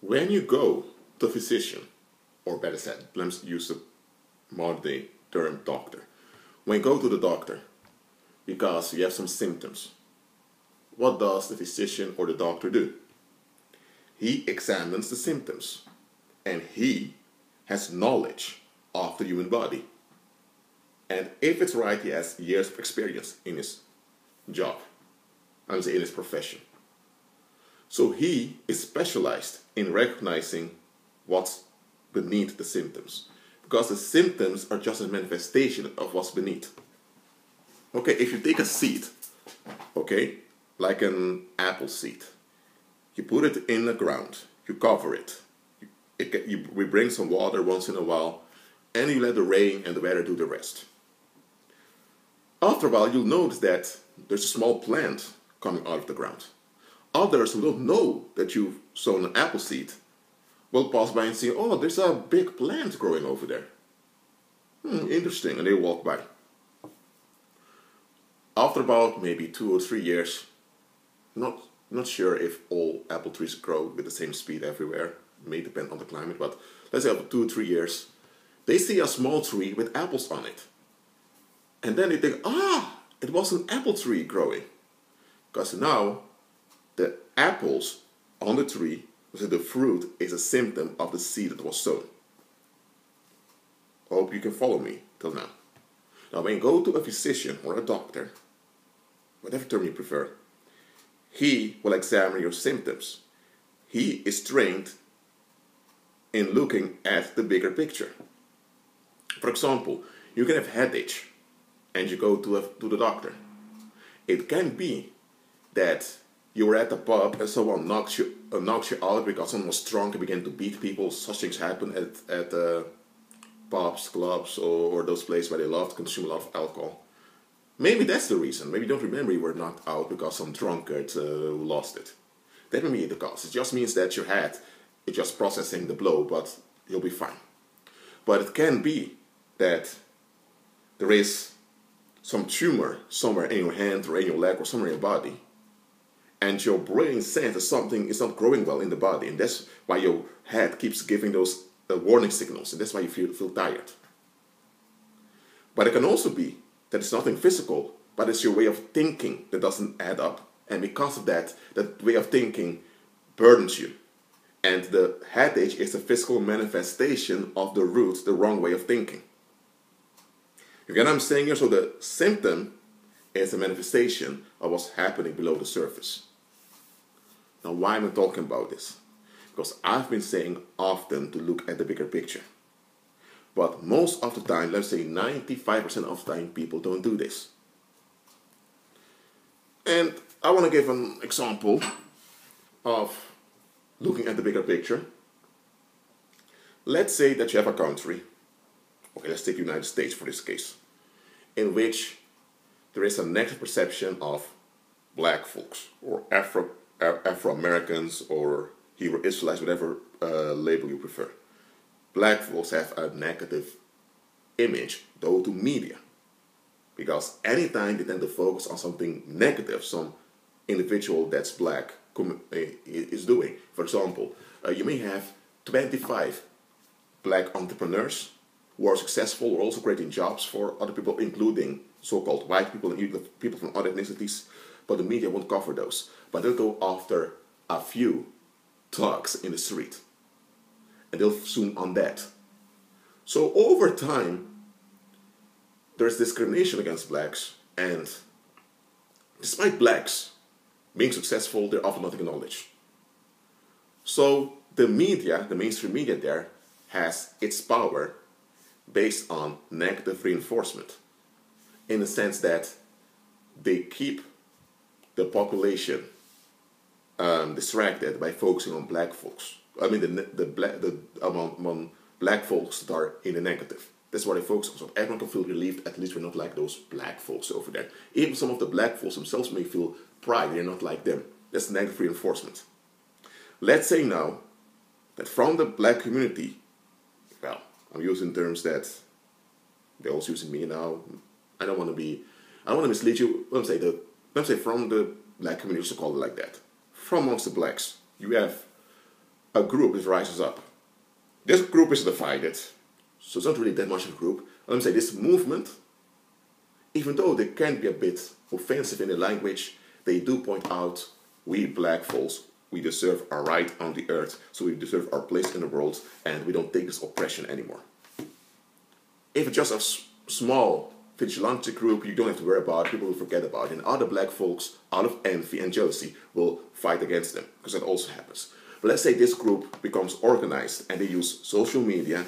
When you go to a physician, or better said, let's use the modern day term doctor. When you go to the doctor because you have some symptoms, what does the physician or the doctor do? He examines the symptoms and he has knowledge of the human body. And if it's right, he has years of experience in his job, I would say in his profession. So he is specialized in recognizing what's beneath the symptoms, because the symptoms are just a manifestation of what's beneath. Okay, if you take a seed, okay, like an apple seed, you put it in the ground, you cover it, we bring some water once in a while, and you let the rain and the weather do the rest. After a while, you'll notice that there's a small plant coming out of the ground. Others who don't know that you've sown an apple seed will pass by and say, oh, there's a big plant growing over there. Interesting, and they walk by. After about maybe 2 or 3 years, not sure if all apple trees grow with the same speed everywhere. It may depend on the climate, but let's say after 2 or 3 years, they see a small tree with apples on it. And then they think, it was an apple tree growing. Because now the apples on the tree, so the fruit, is a symptom of the seed that was sown. I hope you can follow me till now. Now when you go to a physician or a doctor, whatever term you prefer, he will examine your symptoms. He is trained in looking at the bigger picture. For example, you can have headache and you go to the doctor. It can be that you were at the pub and someone knocks you out because someone was drunk and began to beat people. Such things happen at pubs, clubs, or those places where they love to consume a lot of alcohol. Maybe that's the reason. Maybe you don't remember you were knocked out because some drunkard lost it. That may be the cause. It just means that your head is just processing the blow, but you'll be fine. But it can be that there is some tumor somewhere in your hand or in your leg or somewhere in your body, and your brain senses that something is not growing well in the body, and that's why your head keeps giving those warning signals, and that's why you feel tired. But it can also be that it's nothing physical, but it's your way of thinking that doesn't add up, and because of that, that way of thinking burdens you. And the headache is a physical manifestation of the root, the wrong way of thinking. You get what I'm saying here? So the symptom is a manifestation of what's happening below the surface. Now, why am I talking about this? Because I've been saying often to look at the bigger picture. But most of the time, let's say 95% of the time, people don't do this. And I want to give an example of looking at the bigger picture. Let's say that you have a country. Okay, let's take the United States for this case, in which there is a negative perception of black folks, or Afro-Americans, or Hebrew Israelites, whatever label you prefer. Black folks have a negative image, though, to media. Because anytime they tend to focus on something negative, some individual that's black is doing. For example, you may have 25 black entrepreneurs who are successful, who are also creating jobs for other people, including so-called white people and people from other ethnicities, but the media won't cover those. But they'll go after a few thugs in the street, and they'll zoom on that. So over time, there's discrimination against blacks, and despite blacks being successful, they're often not acknowledged. So the media, the mainstream media there, has its power based on negative reinforcement, in the sense that they keep the population distracted by focusing on black folks. I mean, among black folks that are in the negative. That's what they focus on. So everyone can feel relieved, at least we're not like those black folks over there. Even some of the black folks themselves may feel pride, they're not like them. That's negative reinforcement. Let's say now that from the black community, well, I'm using terms that they're also using me now. I don't want to mislead you. Let me say from the black community, to call it like that. From amongst the blacks, you have a group that rises up. This group is divided, so it's not really that much of a group. Let me say this movement, even though they can be a bit offensive in the language, they do point out, we black folks, we deserve our right on the earth, so we deserve our place in the world, and we don't take this oppression anymore. If it's just a small vigilante group, you don't have to worry about it, people will forget about it, and other black folks, out of envy and jealousy, will fight against them, because that also happens. But let's say this group becomes organized, and they use social media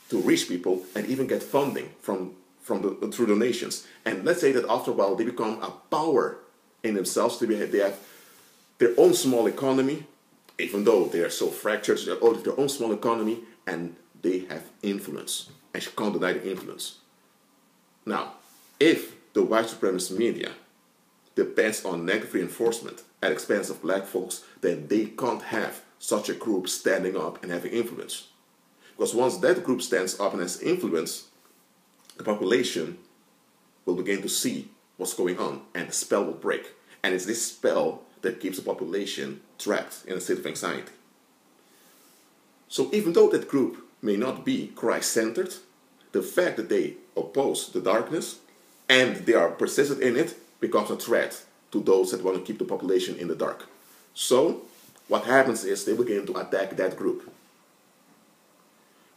to reach people, and even get funding through donations. And let's say that after a while, they become a power in themselves. They have their own small economy, even though they are so fractured, they have their own small economy, and they have influence. And you can't deny the influence. Now, if the white supremacist media depends on negative reinforcement at the expense of black folks, then they can't have such a group standing up and having influence. Because once that group stands up and has influence, the population will begin to see what's going on, and the spell will break. And it's this spell that keeps the population trapped in a state of anxiety. So even though that group may not be Christ-centered, the fact that they oppose the darkness and they are persistent in it becomes a threat to those that want to keep the population in the dark. So what happens is they begin to attack that group.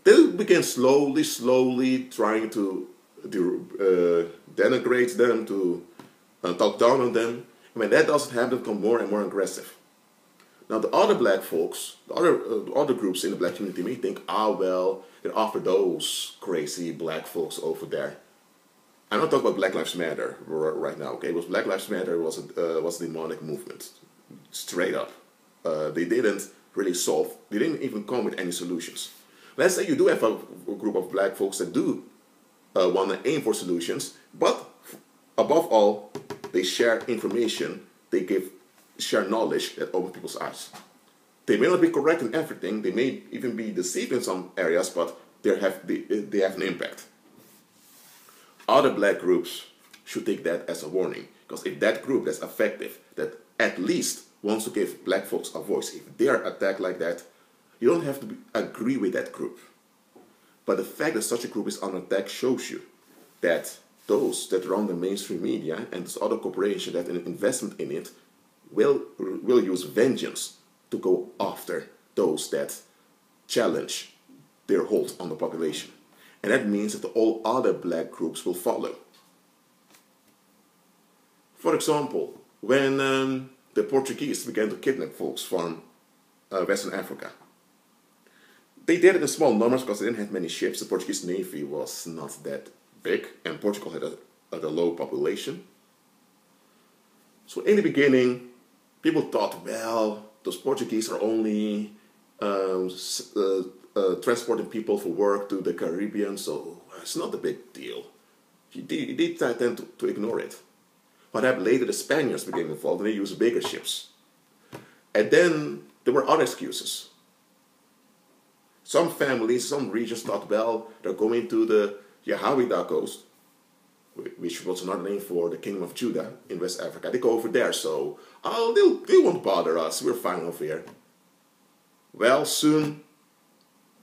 They begin slowly trying to denigrate them, to talk down on them. And when that doesn't happen, they become more and more aggressive. Now the other black folks, the other groups in the black community may think, well, they're after those crazy black folks over there. I'm not talking about Black Lives Matter right now, okay? Because Black Lives Matter was a demonic movement, straight up. They didn't even come with any solutions. Let's say you do have a group of black folks that do want to aim for solutions, but above all, they share information, they share knowledge that opens people's eyes. They may not be correct in everything, they may even be deceived in some areas, but they have an impact. Other black groups should take that as a warning, because if that group that's effective, that at least wants to give black folks a voice, if they are attacked like that, you don't have to agree with that group. But the fact that such a group is under attack shows you that those that run the mainstream media and this other corporation that an investment in it will use vengeance to go after those that challenge their hold on the population. And that means that all other black groups will follow. For example, when the Portuguese began to kidnap folks from Western Africa, they did it in small numbers because they didn't have many ships. The Portuguese Navy was not that big, and Portugal had a low population. So in the beginning, people thought, well, those Portuguese are only transporting people for work to the Caribbean, so it's not a big deal. They tend to ignore it. What happened later, the Spaniards became involved, and they used bigger ships. And then there were other excuses. Some families, some regions thought, well, they're going to the Yahawida coast, which was another name for the Kingdom of Judah in West Africa. They go over there, so they won't bother us. We're fine over here. Well, soon,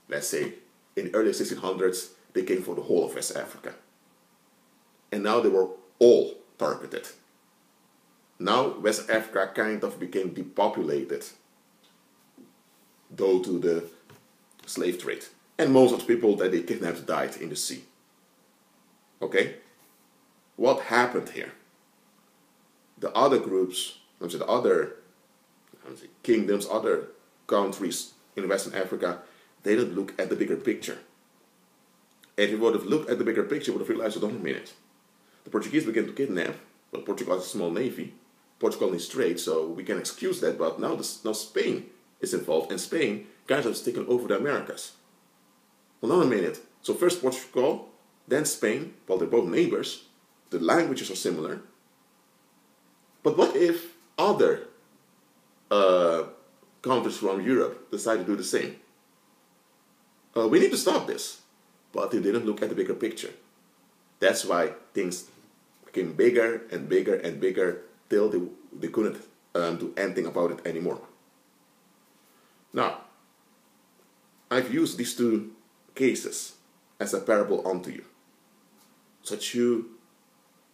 let's say, in the early 1600s, they came for the whole of West Africa. And now they were all targeted. Now West Africa kind of became depopulated due to the slave trade. And most of the people that they kidnapped died in the sea. Okay? What happened here? The other groups, the other kingdoms, other countries in Western Africa, they didn't look at the bigger picture. And if you would have looked at the bigger picture, you would have realized, hold on a minute. The Portuguese began to kidnap, but Portugal has a small navy. Portugal is trade, so we can excuse that, but now Spain is involved, and Spain kind of has taken over the Americas. Hold on a minute. So first Portugal, then Spain, well, they're both neighbors. The languages are similar. But what if other countries from Europe decide to do the same? We need to stop this. But they didn't look at the bigger picture. That's why things became bigger and bigger and bigger till they couldn't do anything about it anymore. Now, I've used these two cases as a parable unto you, so that you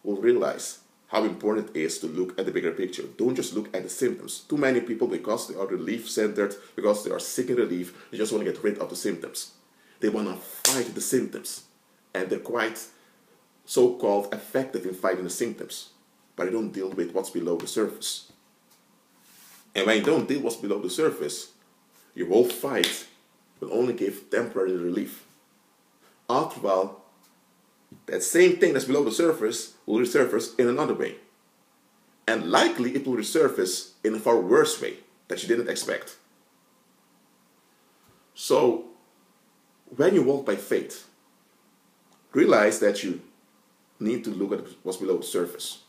will realize how important it is to look at the bigger picture. Don't just look at the symptoms. Too many people, because they are relief-centered, because they are seeking relief, they just want to get rid of the symptoms. They want to fight the symptoms. And they're quite so-called effective in fighting the symptoms, but they don't deal with what's below the surface. And when you don't deal with what's below the surface, your whole fight will only give temporary relief. After a while, that same thing that's below the surface will resurface in another way. And likely it will resurface in a far worse way that you didn't expect. So, when you walk by faith, realize that you need to look at what's below the surface.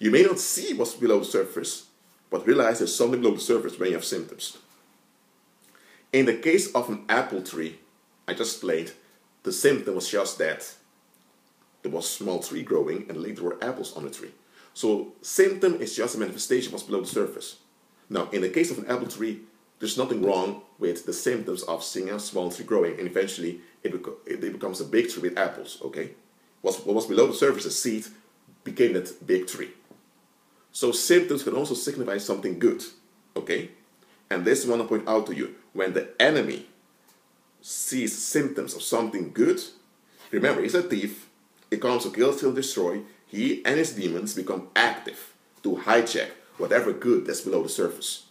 You may not see what's below the surface, but realize there's something below the surface when you have symptoms. In the case of an apple tree, I just explained, the symptom was just that there was a small tree growing and later there were apples on the tree. So symptom is just a manifestation of what's below the surface. Now, in the case of an apple tree, there's nothing wrong with the symptoms of seeing a small tree growing, and eventually it becomes a big tree with apples, okay? What was below the surface, a seed, became that big tree. So symptoms can also signify something good, okay? And this is what I want to point out to you. When the enemy sees symptoms of something good, remember, he's a thief. He comes to kill, steal, destroy. He and his demons become active to hijack whatever good that's below the surface.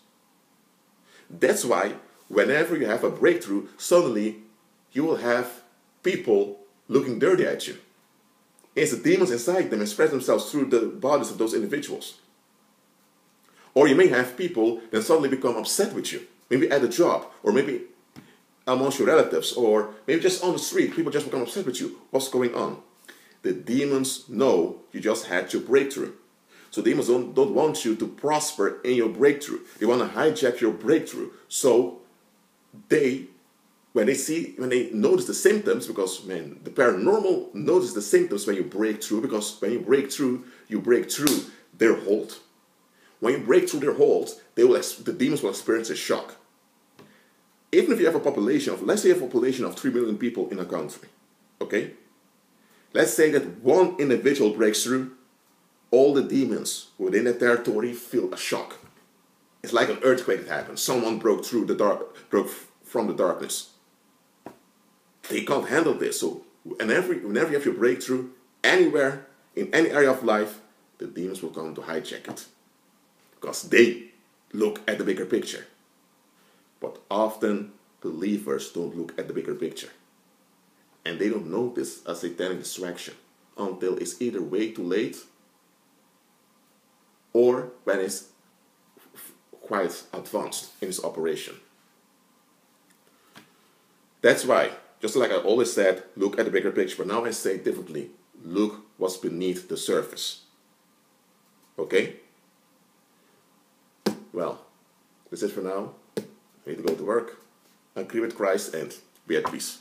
That's why whenever you have a breakthrough, suddenly you will have people looking dirty at you. It's the demons inside them express themselves through the bodies of those individuals. Or you may have people that suddenly become upset with you. Maybe at a job, or maybe amongst your relatives, or maybe just on the street. People just become upset with you. What's going on? The demons know you just had your breakthrough. So demons don't want you to prosper in your breakthrough. They want to hijack your breakthrough. So when they notice the symptoms, because man, the paranormal notice the symptoms when you break through, because when you break through their hold. When you break through their hold, the demons will experience a shock. Even if you have a population of, let's say you have a population of 3 million people in a country, okay? Let's say that one individual breaks through, all the demons within that territory feel a shock. It's like an earthquake that happened. Someone broke from the darkness. They can't handle this. So whenever you have your breakthrough, anywhere, in any area of life, the demons will come to hijack it. Because they look at the bigger picture. But often, believers don't look at the bigger picture. And they don't notice a satanic distraction until it's either way too late or when it's quite advanced in its operation. That's why, just like I always said, look at the bigger picture. But now I say it differently. Look what's beneath the surface. Okay? Well, that's it for now. I need to go to work. Agree with Christ and be at peace.